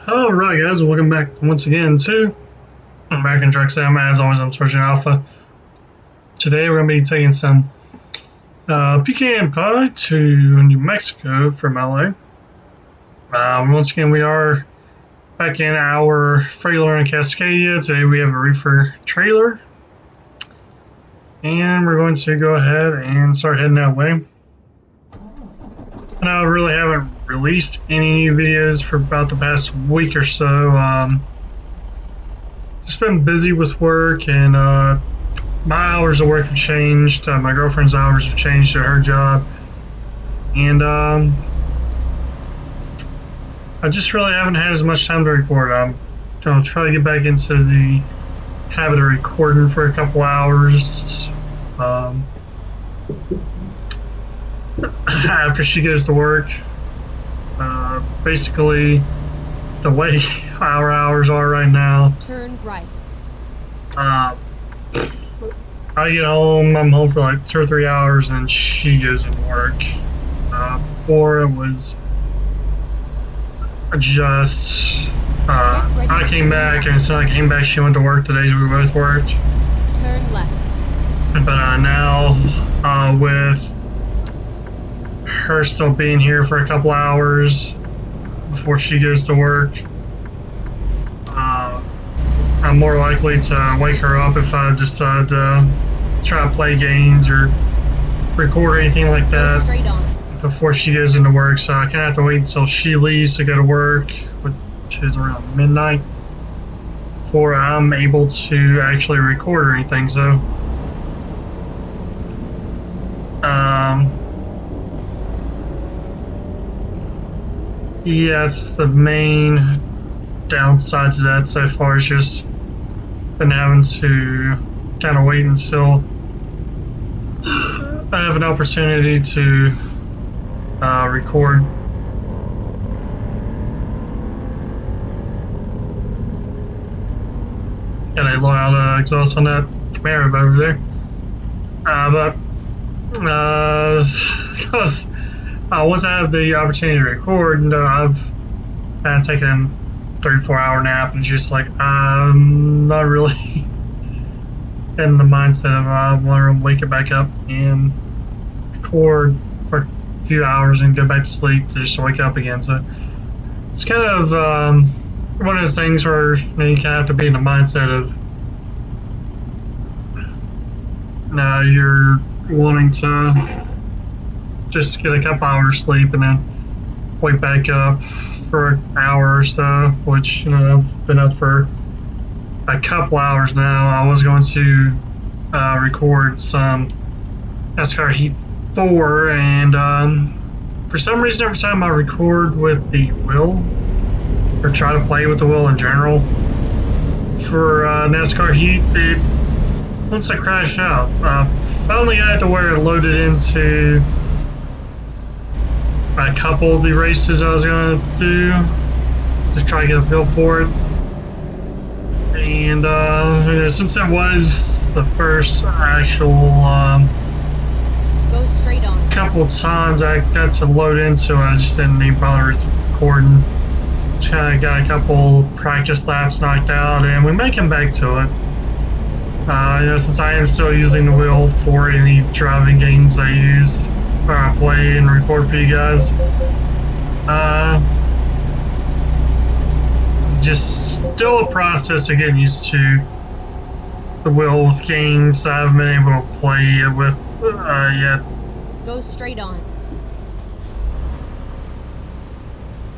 Alright guys, welcome back once again to American Truck Sim. As always, I'm Sergeant Alpha. Today we're going to be taking some pecan pie to New Mexico from LA. Once again, we are back in our trailer in Cascadia. Today we have a reefer trailer. And we're going to go ahead and start heading that way. And I really haven't released any new videos for about the past week or so. Just been busy with work, and my hours of work have changed. My girlfriend's hours have changed to her job, and I just really haven't had as much time to record. I'm gonna try to get back into the habit of recording for a couple hours after she goes to work. Basically, the way our hours are right now. Turn right. I get home, I'm home for like 2 or 3 hours, and she goes to work. Before it was just, I came back, and as soon as I came back, she went to work the days we both worked. Turn left. But now, with her still being here for a couple hours before she goes to work, I'm more likely to wake her up if I decide to try to play games or record or anything like that Straight on. before she goes into work. So I kind of have to wait until she leaves to go to work, which is around midnight, before I'm able to actually record or anything. So, yeah, it's the main downside to that so far. Is just been having to kind of wait until I have an opportunity to record. Got a loud exhaust on that Camaro over there. Because once I have the opportunity to record, I've kind of taken a 3-4 hour nap, and it's just like I'm not really in the mindset of I want to wake it back up and record for a few hours and go back to sleep to just wake up again. So it's kind of one of those things where you kind of have to be in the mindset of you're wanting to just get a couple hours sleep and then wake back up for an hour or so, which I've been up for a couple hours now. I was going to record some NASCAR Heat 4, and for some reason every time I record with the wheel or try to play with the wheel in general for NASCAR Heat, it wants to crash out. Finally got it to where it loaded into a couple of the races I was going to do to try to get a feel for it. And since it was the first actual Go straight on. couple times I got to load into it, I just didn't even bother recording. Just kind of got a couple practice laps knocked out, and we're making back to it. Since I am still using the wheel for any driving games I use, or I play and record for you guys, just still a process of getting used to the wheel with games I haven't been able to play it with yet. Go straight on.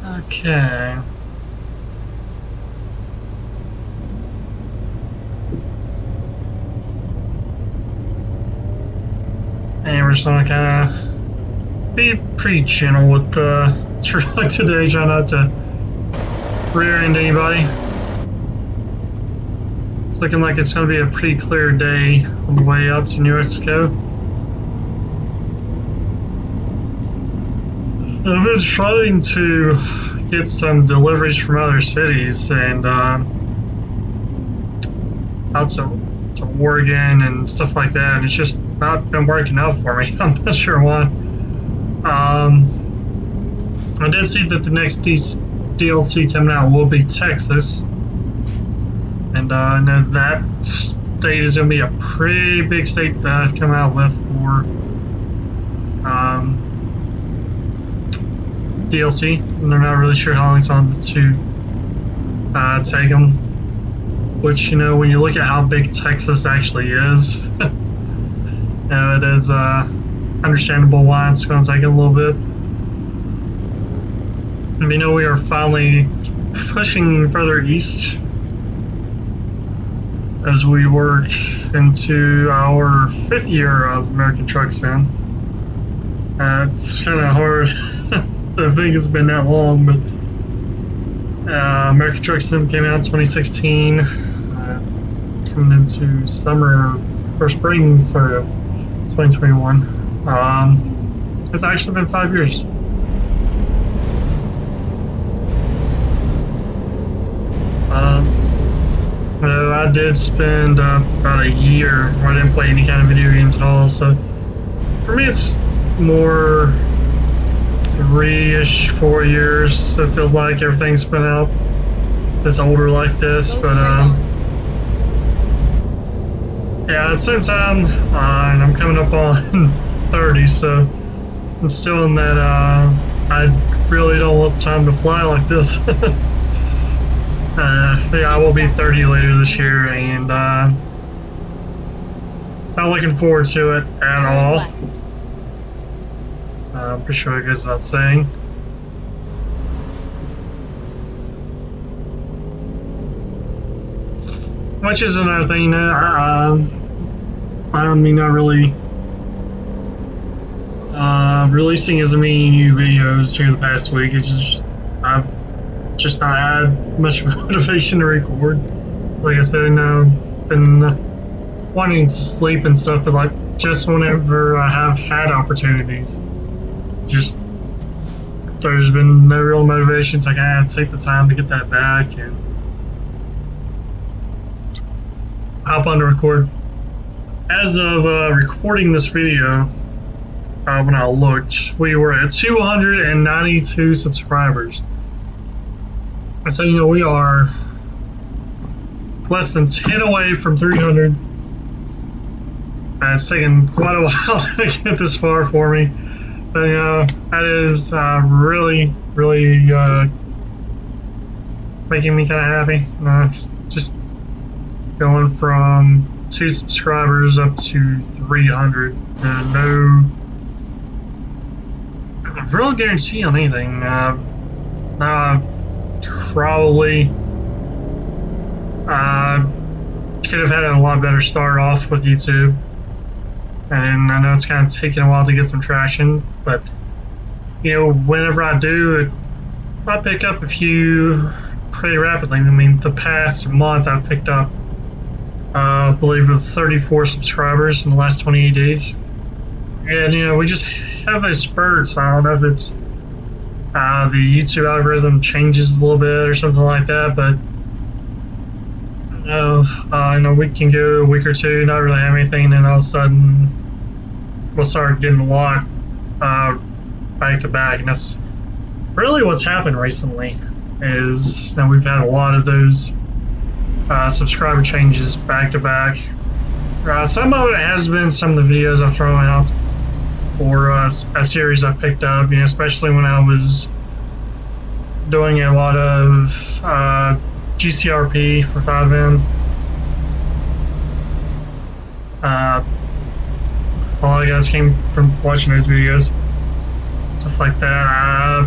Okay. And we're just gonna kind of be pretty gentle with the truck today, try not to rear end anybody. It's looking like it's gonna be a pretty clear day on the way out to New Mexico. I've been trying to get some deliveries from other cities and out to Oregon and stuff like that, and it's just not been working out for me. I'm not sure why. I did see that the next DLC coming out will be Texas. And I know that state is going to be a pretty big state to come out with for DLC. And they're not really sure how long it's on to take them. Which, you know, when you look at how big Texas actually is, you know, it is understandable why it's going to take a little bit. And we know we are finally pushing further east as we work into our 5th year of American Truck Sim. It's kind of hard to think it's been that long, but American Truck Sim came out in 2016, coming into summer or spring, sorry, of 2021. It's actually been 5 years. I did spend about a year where I didn't play any kind of video games at all, so for me it's more 3-ish, 4 years. It feels like everything's been out. It's older like this, but yeah, at the same time, and I'm coming up on 30, so I'm still in that I really don't want time to fly like this. Yeah, I will be 30 later this year, and not looking forward to it at all. I'm pretty sure it goes without saying. Which is another thing that I mean, not really releasing as many new videos here the past week. It's just I've just not had much motivation to record. Like I said, I've been wanting to sleep and stuff, but like just whenever I have had opportunities, just there's been no real motivation. So I gotta take the time to get that back and hop on to record. As of recording this video, when I looked, we were at 292 subscribers. So, you know, we are less than 10 away from 300. It's taken quite a while to get this far for me. But, you know, that is really, really making me kind of happy. Just going from 2 subscribers up to 300. No real guarantee on anything. Probably could have had a lot better start off with YouTube, and I know it's kind of taken a while to get some traction, but you know, whenever I do, I pick up a few pretty rapidly. I mean, the past month I've picked up I believe it was 34 subscribers in the last 28 days, and you know, we just have those spurts. I don't know if it's the YouTube algorithm changes a little bit or something like that, but I know we can go a week or two, not really have anything, and then all of a sudden we'll start getting a lot back to back, and that's really what's happened recently. Is that we've had a lot of those subscriber changes back to back. Some of it has been some of the videos I've thrown out, or a series I picked up, you know, especially when I was doing a lot of GCRP for 5M. A lot of guys came from watching those videos, stuff like that,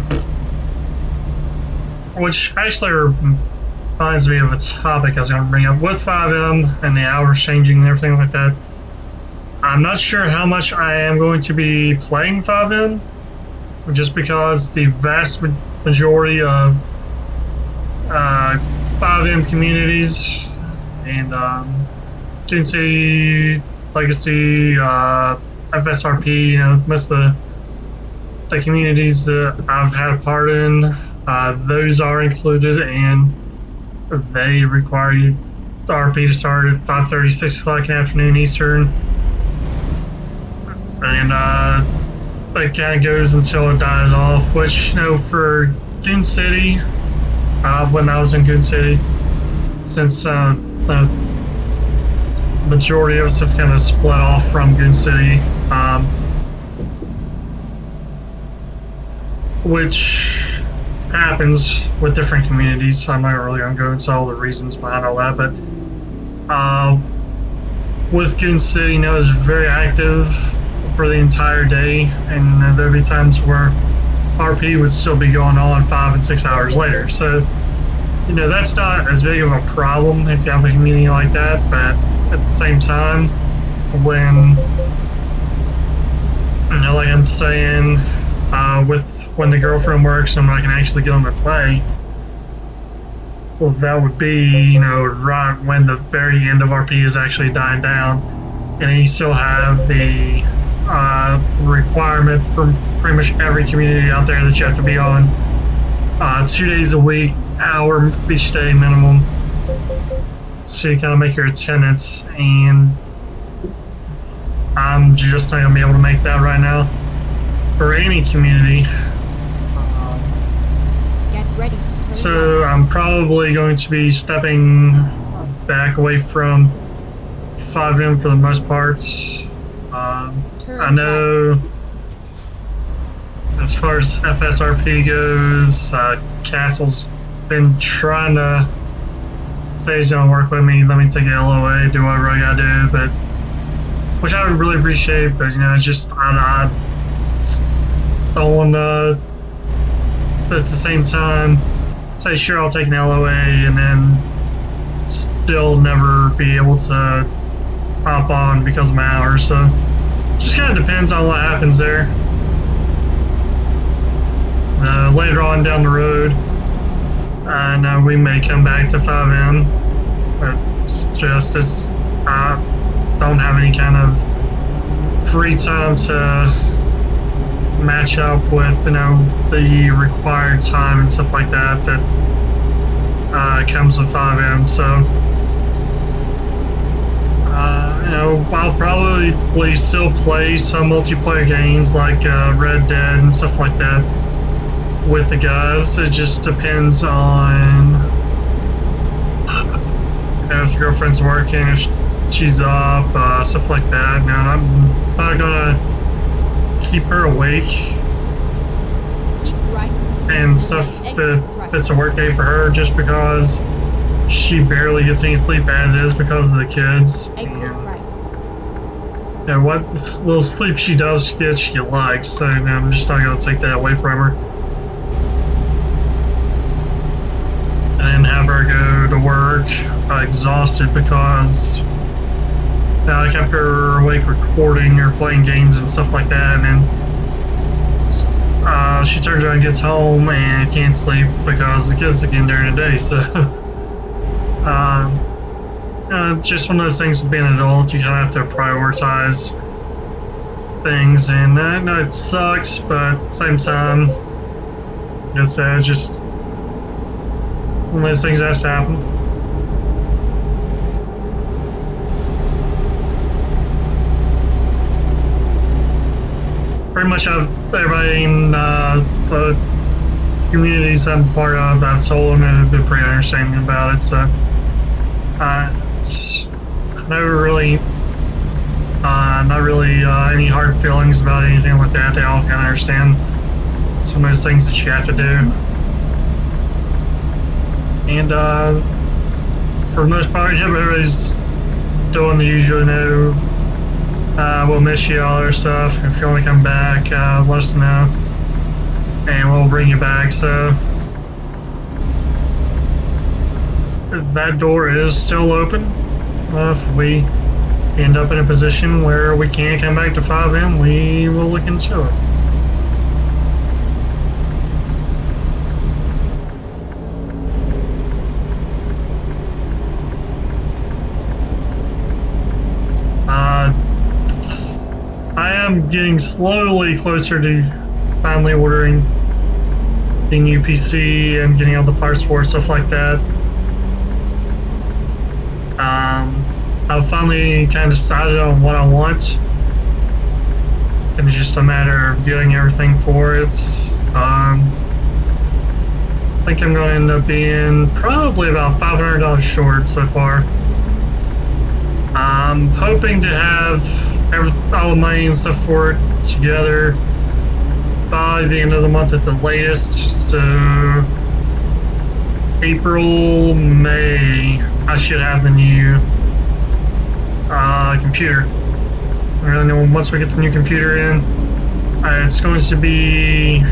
which actually reminds me of a topic I was going to bring up with 5M and the hours changing and everything like that. I'm not sure how much I am going to be playing 5M, just because the vast majority of 5M communities and Dune City, Legacy, FSRP, you know, most of the communities that I've had a part in, those are included, and they require you the RP to start at 5:30, 6 o'clock in the afternoon Eastern. And it kind of goes until it dies off, which, you know, for Dune City, when I was in Goon City, since the majority of us have kind of split off from Goon City, which happens with different communities. I'm not really going to go into all the reasons behind all that, but with Goon City, you know, it's very active for the entire day, and there'd be times where RP would still be going on 5 and 6 hours later. So, you know, that's not as big of a problem if you have a community like that, but at the same time, when, you know, like I'm saying, with when the girlfriend works and I can actually get on to play, well, that would be, you know, right when the very end of RP is actually dying down, and then you still have the requirement from pretty much every community out there that you have to be on 2 days a week, hour each day minimum, so you kind of make your attendance, and I'm just not going to be able to make that right now for any community. Get ready. So I'm probably going to be stepping back away from 5M for the most parts. I know as far as FSRP goes, Castle's been trying to say he's going to work with me, let me take an LOA, do whatever I got to do, but which I would really appreciate, but you know, it's just I don't want to, but at the same time, say sure I'll take an LOA and then still never be able to hop on because of my hours. So just kind of depends on what happens there. Later on down the road, I know we may come back to 5M, but it's just as I don't have any kind of free time to match up with, you know, the required time and stuff like that comes with 5M. So you know, I'll probably still play some multiplayer games like Red Dead and stuff like that with the guys. It just depends on, you know, if your girlfriend's working, if she's up, stuff like that. Now, I'm not gonna keep her awake Keep right. and stuff if it's a work day for her just because she barely gets any sleep as is because of the kids. Exit right. You know, what little sleep she does get, she likes, so you know, I'm just not going to take that away from her. And have her go to work exhausted because I kept her awake recording or playing games and stuff like that, and then she turns around and gets home and can't sleep because the kids are getting during the day. So just one of those things with being an adult, you kind of have to prioritize things, and I know it sucks, but at the same time, I guess it's just one of those things that has to happen. Pretty much everybody in the communities I'm part of, I've told them, and have been pretty understanding about it, so it's never really, not really any hard feelings about anything like that. They all kind of understand some of those things that you have to do. And for the most part, everybody's doing the usual, you know, we'll miss you, all our stuff. If you want to come back, let us know, and we'll bring you back. So that door is still open. If we end up in a position where we can't come back to 5M, we will look into it. I am getting slowly closer to finally ordering the new PC and getting all the parts for it, stuff like that. I've finally kind of decided on what I want, and it's just a matter of getting everything for it. think I'm going to end up being probably about $500 short so far. I'm hoping to have all the money and stuff for it together by the end of the month at the latest. So April, May, I should have the new computer. And then once we get the new computer in, it's going to be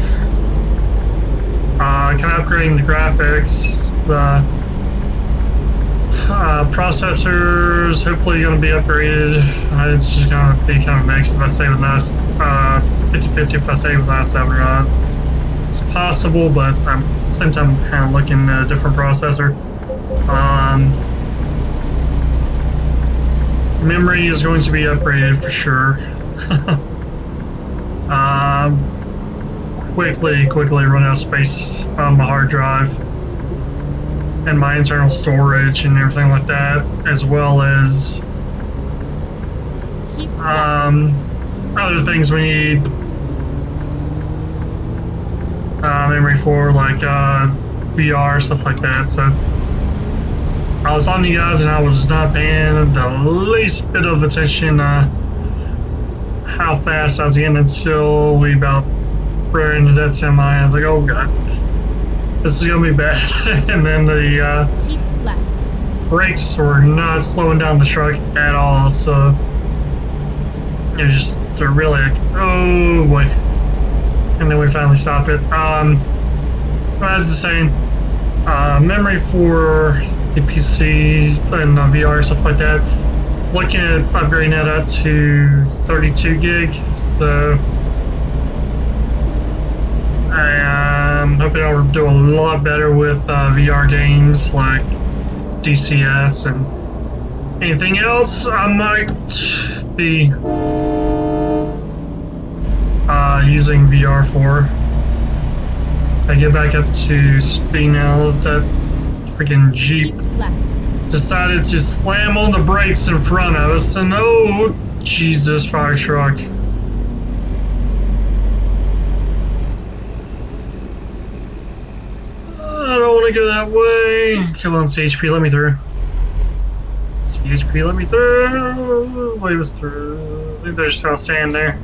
kind of upgrading the graphics, the processors hopefully going to be upgraded. It's just going to be kind of a mix. If I stay with NAS, 50-50 if I stay with NAS 7 or not. It's possible, but at the same time I'm kind of looking at a different processor. Memory is going to be upgraded for sure. Quickly run out of space on my hard drive and my internal storage and everything like that, as well as other things we need memory for, like VR, stuff like that. So I was on you guys and I was not paying the least bit of attention how fast I was getting until we about ran into that semi. I was like, oh god, this is gonna be bad. And then the Keep left. brakes were not slowing down the truck at all, so it was just they're really like, oh boy. And then we finally stopped it. As I was saying, memory for the PC and VR, stuff like that, looking at upgrading that up to 32 gig, so I'm hoping I'll do a lot better with VR games like DCS, and anything else I might be using VR for. I get back up to speed now. That freaking Jeep decided to slam on the brakes in front of us, and oh Jesus, fire truck. I don't want to go that way. Come on, CHP, let me through. CHP, let me through. Wave us through. I think they're just gonna stand there.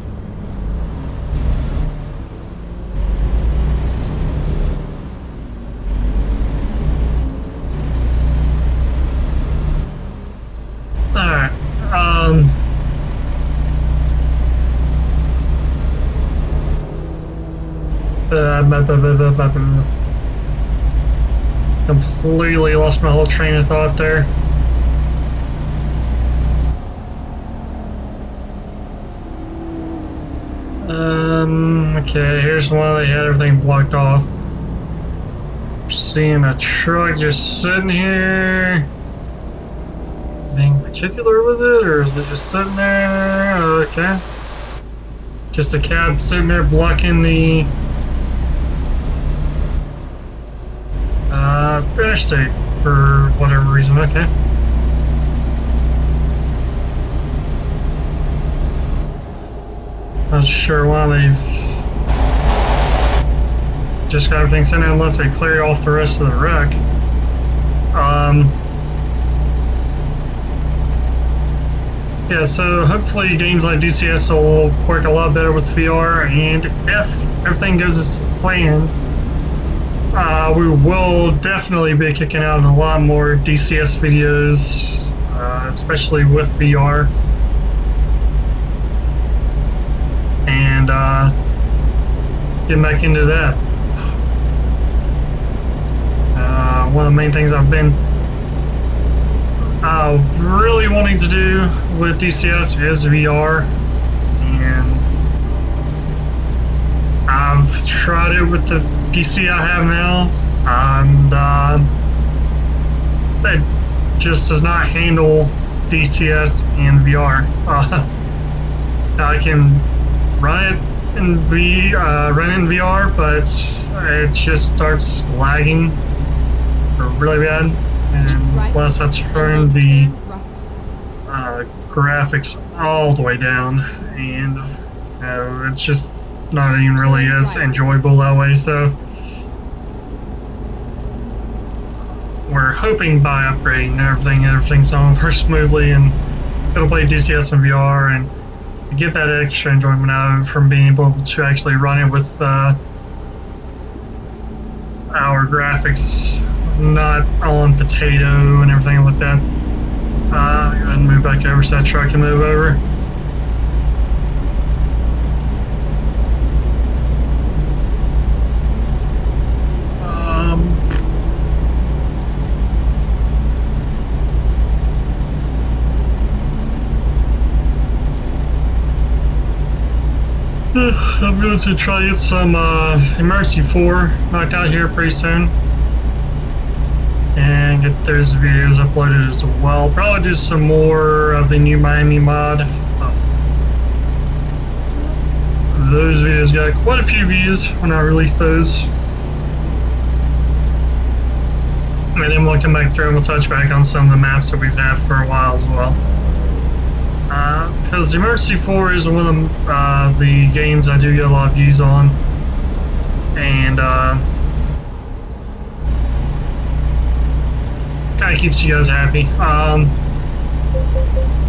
Alright, completely lost my whole train of thought there. Okay, here's one they had everything blocked off. Seeing a truck just sitting here. Anything particular with it, or is it just sitting there? Okay. Just a cab sitting there blocking the interstate for whatever reason. Okay. Not sure why they just got everything sent in unless they clear off the rest of the wreck. Yeah, so hopefully games like DCS will work a lot better with VR, and if everything goes as planned, we will definitely be kicking out a lot more DCS videos, especially with VR. And getting back into that. One of the main things I've been really wanting to do with DCS is VR, and I've tried it with the PC I have now, and it just does not handle DCS and VR. I can run it in VR, but it just starts lagging really bad. And plus, I turned the graphics all the way down, and it's just not even really as enjoyable that way. So we're hoping by upgrading everything's on very smoothly, and it'll play DCS and VR, and get that extra enjoyment out of it from being able to actually run it with our graphics not on potato and everything like that. Go ahead and move back over so that truck can move over. I'm going to try to get some Emergency 4 knocked out here pretty soon. And get those videos uploaded as well. Probably do some more of the new Miami mod. Those videos got quite a few views when I released those. And then we'll come back through and we'll touch back on some of the maps that we've had for a while as well. Because Emergency 4 is one of the games I do get a lot of views on. And kind of keeps you guys happy.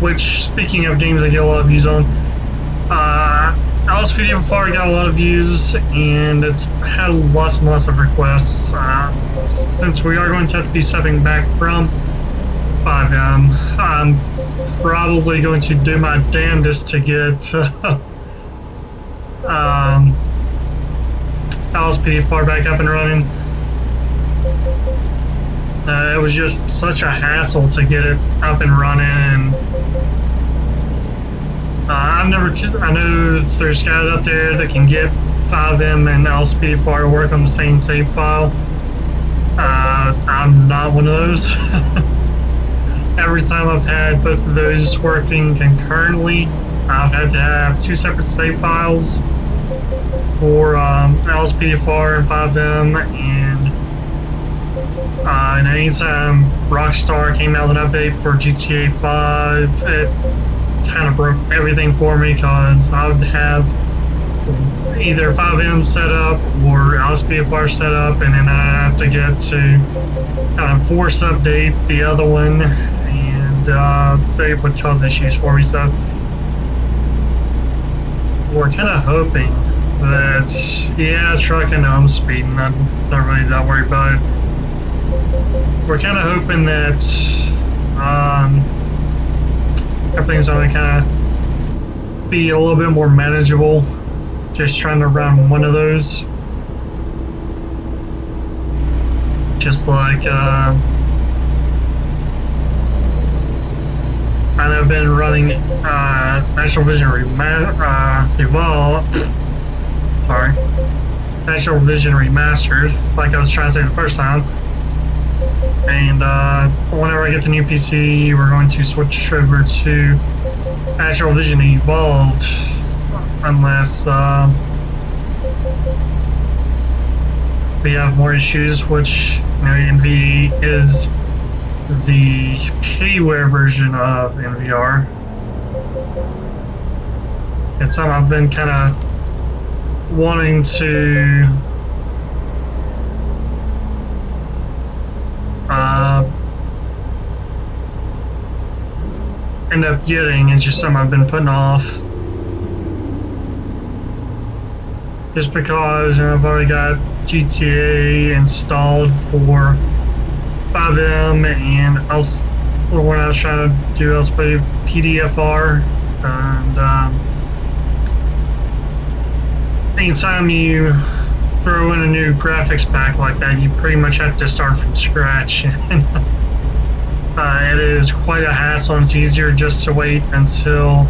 Which, speaking of games I get a lot of views on, Alice pt1 got a lot of views, and it's had lots and lots of requests. Since we are going to have to be stepping back from 5M, I'm probably going to do my damnedest to get Alice pt1 back up and running. It was just such a hassle to get it up and running, and I know there's guys out there that can get 5M and Alice pt1 to work on the same save file. I'm not one of those. Every time I've had both of those working concurrently, I've had to have two separate save files for Alice pt1 and 5M, and anytime Rockstar came out with an update for GTA 5, it kind of broke everything for me, because I would have either 5M set up or Alice pt1 set up, and then I have to get to kind of force update the other one, and they would cause issues for me. So we're kind of hoping that, yeah, truck, I know I'm speeding, I'm not really that worried about it. We're kind of hoping that everything's going to kind of be a little bit more manageable, just trying to run one of those. Just like I've been running Natural Vision Natural Vision Remastered, like I was trying to say the first time. And whenever I get the new PC, we're going to switch over to Natural Vision Evolved, unless we have more issues, which, you know, NV is the payware version of NVR. It's something I've been kind of wanting to end up getting. It's just something I've been putting off, just because, you know, I've already got GTA installed for 5M, and when I was trying to do PDFR, and anytime you throw in a new graphics pack like that, you pretty much have to start from scratch. It is quite a hassle, and it's easier just to wait until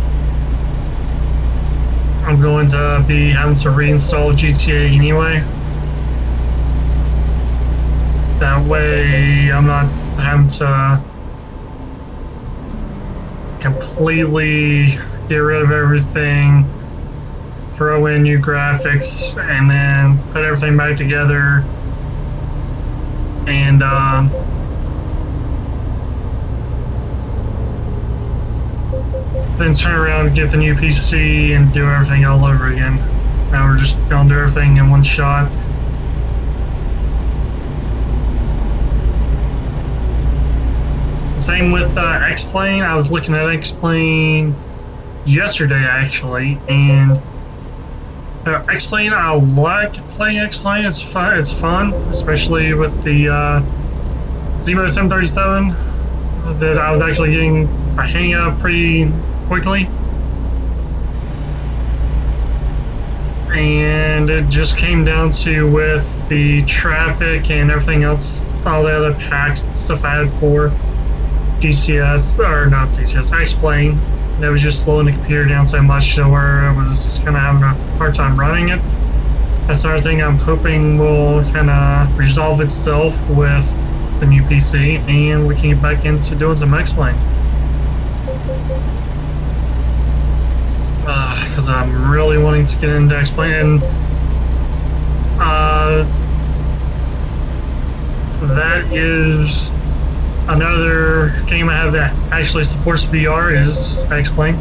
I'm going to be having to reinstall GTA anyway. That way I'm not having to completely get rid of everything, throw in new graphics, and then put everything back together, and then turn around and get the new PC and do everything all over again. Now we're just going to do everything in one shot. Same with X-Plane. I was looking at X-Plane yesterday actually, and X-Plane, I like playing X-Plane. It's fun. It's fun, especially with the Zemo 737 that I was actually getting a hang of pretty quickly. And it just came down to with the traffic and everything else, all the other packs and stuff I had for DCS, or not DCS, X-Plane. That was just slowing the computer down so much to where I was kind of having a hard time running it. That's another thing I'm hoping will kind of resolve itself with the new PC and we can get back into doing some X-Plane. Because I'm really wanting to get into X-Plane. That is another game I have that actually supports VR is X-Plane.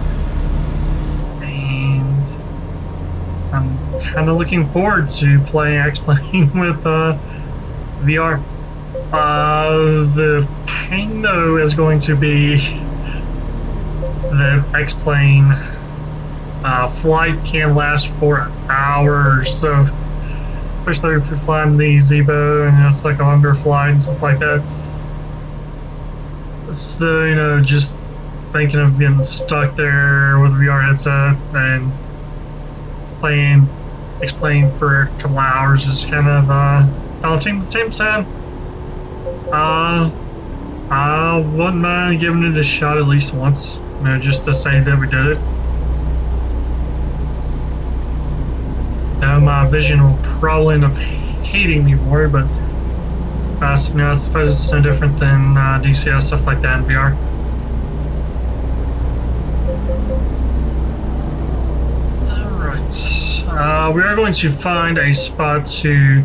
And I'm kind of looking forward to playing X-Plane with VR. The pain though is going to be the X-Plane flight can last for hours, so especially if you're flying the Zebo and it's like a longer flight and stuff like that. So, you know, just thinking of getting stuck there with a VR headset and playing X-Plane for a couple of hours is kind of daunting. At the same time, I wouldn't mind giving it a shot at least once, you know, just to say that we did it. Now my vision will probably end up hating me for it, but you know, I suppose it's no different than DCS, stuff like that in VR. Alright, we are going to find a spot to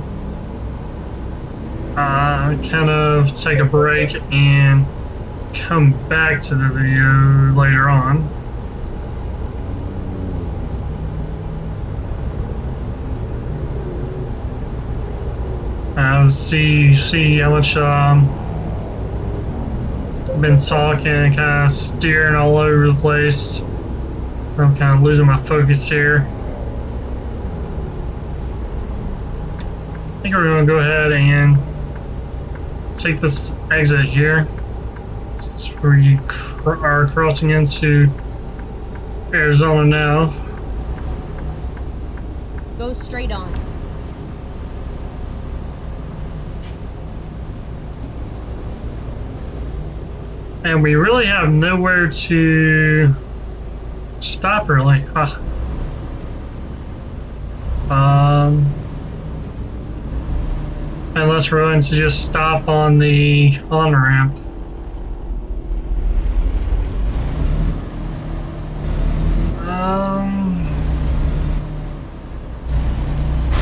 kind of take a break and come back to the video later on. See how much I've been talking and kind of steering all over the place. I'm kind of losing my focus here. I think we're going to go ahead and take this exit here. Since we are crossing into Arizona now. Go straight on. And we really have nowhere to stop, really. Unless we're going to just stop on the on-ramp.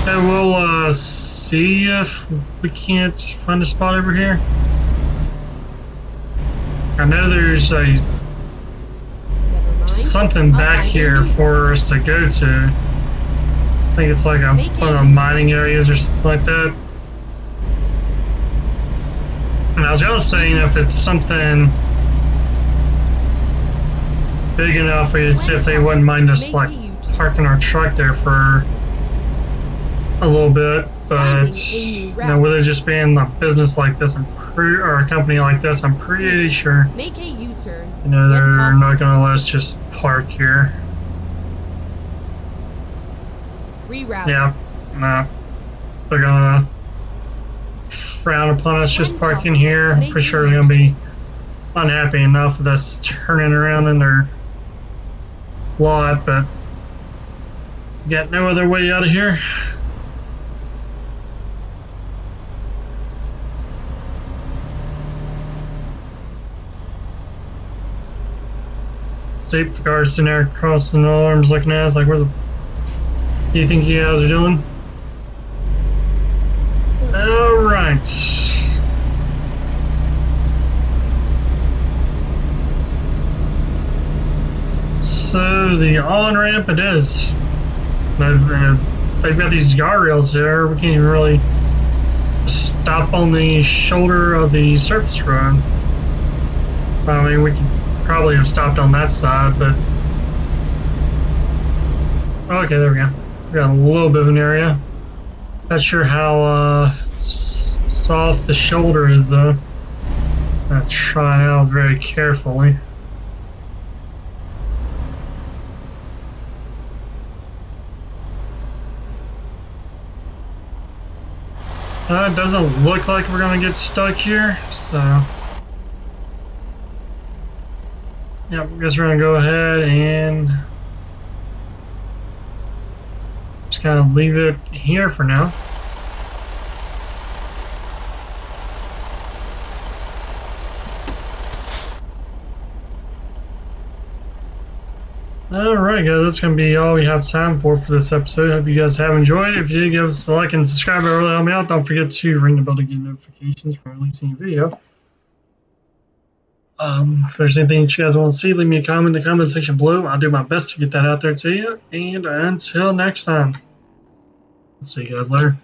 And we'll see if we can't find a spot over here. I know there's something back here for us to go to. I think it's like one of the mining areas or something like that. And I was gonna say, if it's something big enough, we'd see if they wouldn't mind us like parking our truck there for a little bit. But you know, with it just being a business like this, or a company like this, I'm pretty sure Make a U-turn. you know they're not gonna let us just park here. Reroute. Yeah, no, they're gonna frown upon us just parking here. I'm pretty sure they're gonna be unhappy enough with us turning around in their lot, but got no other way out of here. See, the guard's sitting there crossing the arms looking at us like, where the do you think you guys are doing? Alright. So the on-ramp it is. They've got these guardrails there. We can't even really stop on the shoulder of the surface road. I mean, we could probably have stopped on that side, but okay, there we go. We got a little bit of an area. Not sure how soft the shoulder is, though. Gotta try it out very carefully. It doesn't look like we're gonna get stuck here, so yeah, I guess we're gonna go ahead and just kind of leave it here for now. Alright guys, that's going to be all we have time for this episode. Hope you guys have enjoyed. If you did, give us a like and subscribe. It really help me out. Don't forget to ring the bell to get notifications for releasing a video. If there's anything that you guys want to see, leave me a comment in the comment section below. I'll do my best to get that out there to you. And until next time, see you guys later.